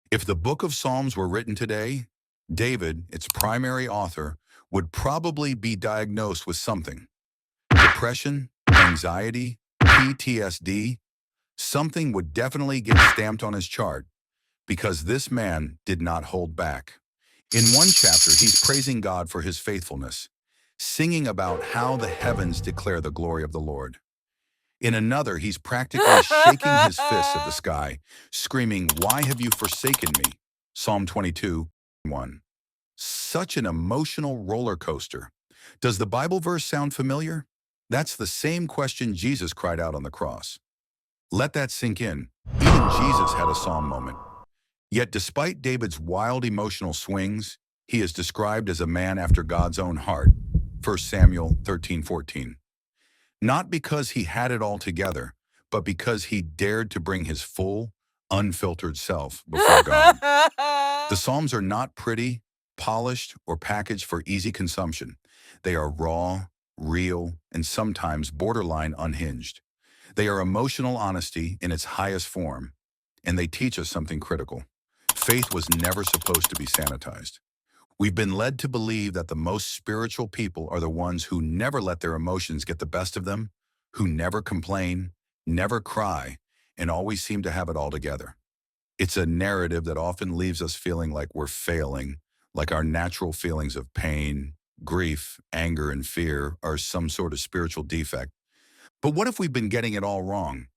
If the book of Psalms were written today, David, its primary author, would probably be diagnosed with something. Depression, anxiety, PTSD, something would definitely get stamped on his chart because this man did not hold back. In one chapter, he's praising God for his faithfulness, singing about how the heavens declare the glory of the Lord. In another, he's practically shaking his fist at the sky, screaming, "Why have you forsaken me?" Psalm 22:1. Such an emotional roller coaster. Does the Bible verse sound familiar? That's the same question Jesus cried out on the cross. Let that sink in. Even Jesus had a psalm moment. Yet despite David's wild emotional swings, he is described as a man after God's own heart. 1 Samuel 13:14. Not because he had it all together, but because he dared to bring his full, unfiltered self before God. The Psalms are not pretty, polished, or packaged for easy consumption. They are raw, real, and sometimes borderline unhinged. They are emotional honesty in its highest form, and they teach us something critical. Faith was never supposed to be sanitized. We've been led to believe that the most spiritual people are the ones who never let their emotions get the best of them, who never complain, never cry, and always seem to have it all together. It's a narrative that often leaves us feeling like we're failing, like our natural feelings of pain, grief, anger, and fear are some sort of spiritual defect. But what if we've been getting it all wrong?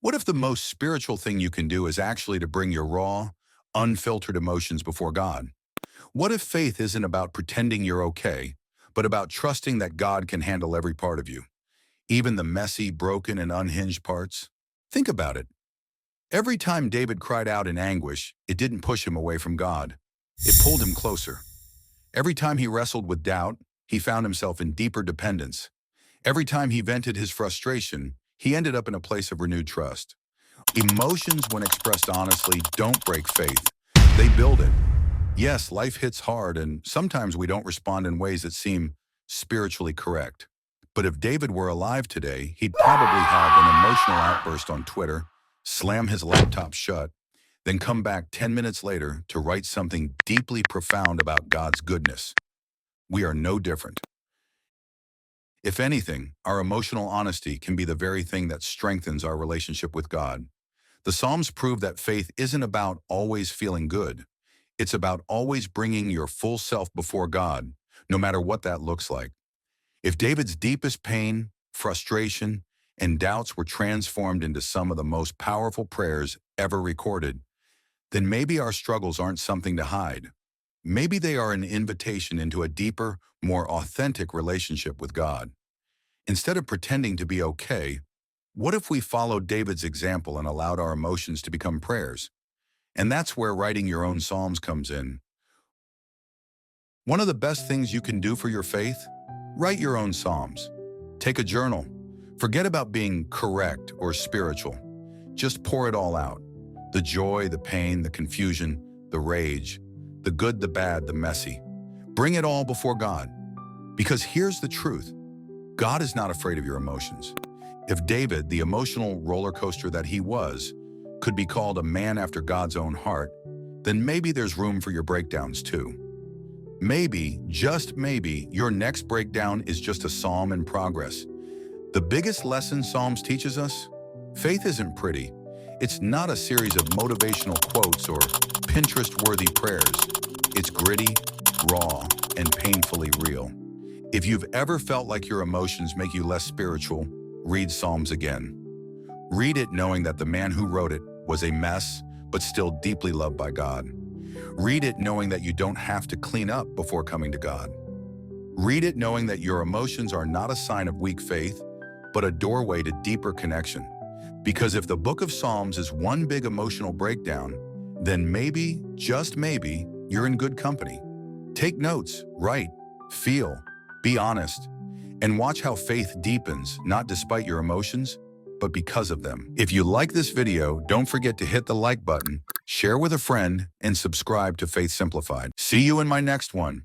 What if the most spiritual thing you can do is actually to bring your raw, unfiltered emotions before God? What if faith isn't about pretending you're okay, but about trusting that God can handle every part of you, even the messy, broken, and unhinged parts? Think about it. Every time David cried out in anguish, it didn't push him away from God. It pulled him closer. Every time he wrestled with doubt, he found himself in deeper dependence. Every time he vented his frustration, he ended up in a place of renewed trust. Emotions, when expressed honestly, don't break faith. They build it. Yes, life hits hard, and sometimes we don't respond in ways that seem spiritually correct. But if David were alive today, he'd probably have an emotional outburst on Twitter, slam his laptop shut, then come back 10 minutes later to write something deeply profound about God's goodness. We are no different. If anything, our emotional honesty can be the very thing that strengthens our relationship with God. The Psalms prove that faith isn't about always feeling good. It's about always bringing your full self before God, no matter what that looks like. If David's deepest pain, frustration, and doubts were transformed into some of the most powerful prayers ever recorded, then maybe our struggles aren't something to hide. Maybe they are an invitation into a deeper, more authentic relationship with God. Instead of pretending to be okay, what if we followed David's example and allowed our emotions to become prayers? And that's where writing your own psalms comes in. One of the best things you can do for your faith? Write your own psalms. Take a journal. Forget about being correct or spiritual. Just pour it all out. The joy, the pain, the confusion, the rage, the good, the bad, the messy. Bring it all before God. Because here's the truth. God is not afraid of your emotions. If David, the emotional roller coaster that he was, could be called a man after God's own heart, then maybe there's room for your breakdowns too. Maybe, just maybe, your next breakdown is just a psalm in progress. The biggest lesson Psalms teaches us? Faith isn't pretty. It's not a series of motivational quotes or Pinterest-worthy prayers. It's gritty, raw, and painfully real. If you've ever felt like your emotions make you less spiritual, read Psalms again. Read it knowing that the man who wrote it was a mess, but still deeply loved by God. Read it knowing that you don't have to clean up before coming to God. Read it knowing that your emotions are not a sign of weak faith, but a doorway to deeper connection. Because if the book of Psalms is one big emotional breakdown, then maybe, just maybe, you're in good company. Take notes, write, feel, be honest, and watch how faith deepens, not despite your emotions, but because of them. If you like this video, don't forget to hit the like button, share with a friend, and subscribe to Faith Simplified. See you in my next one.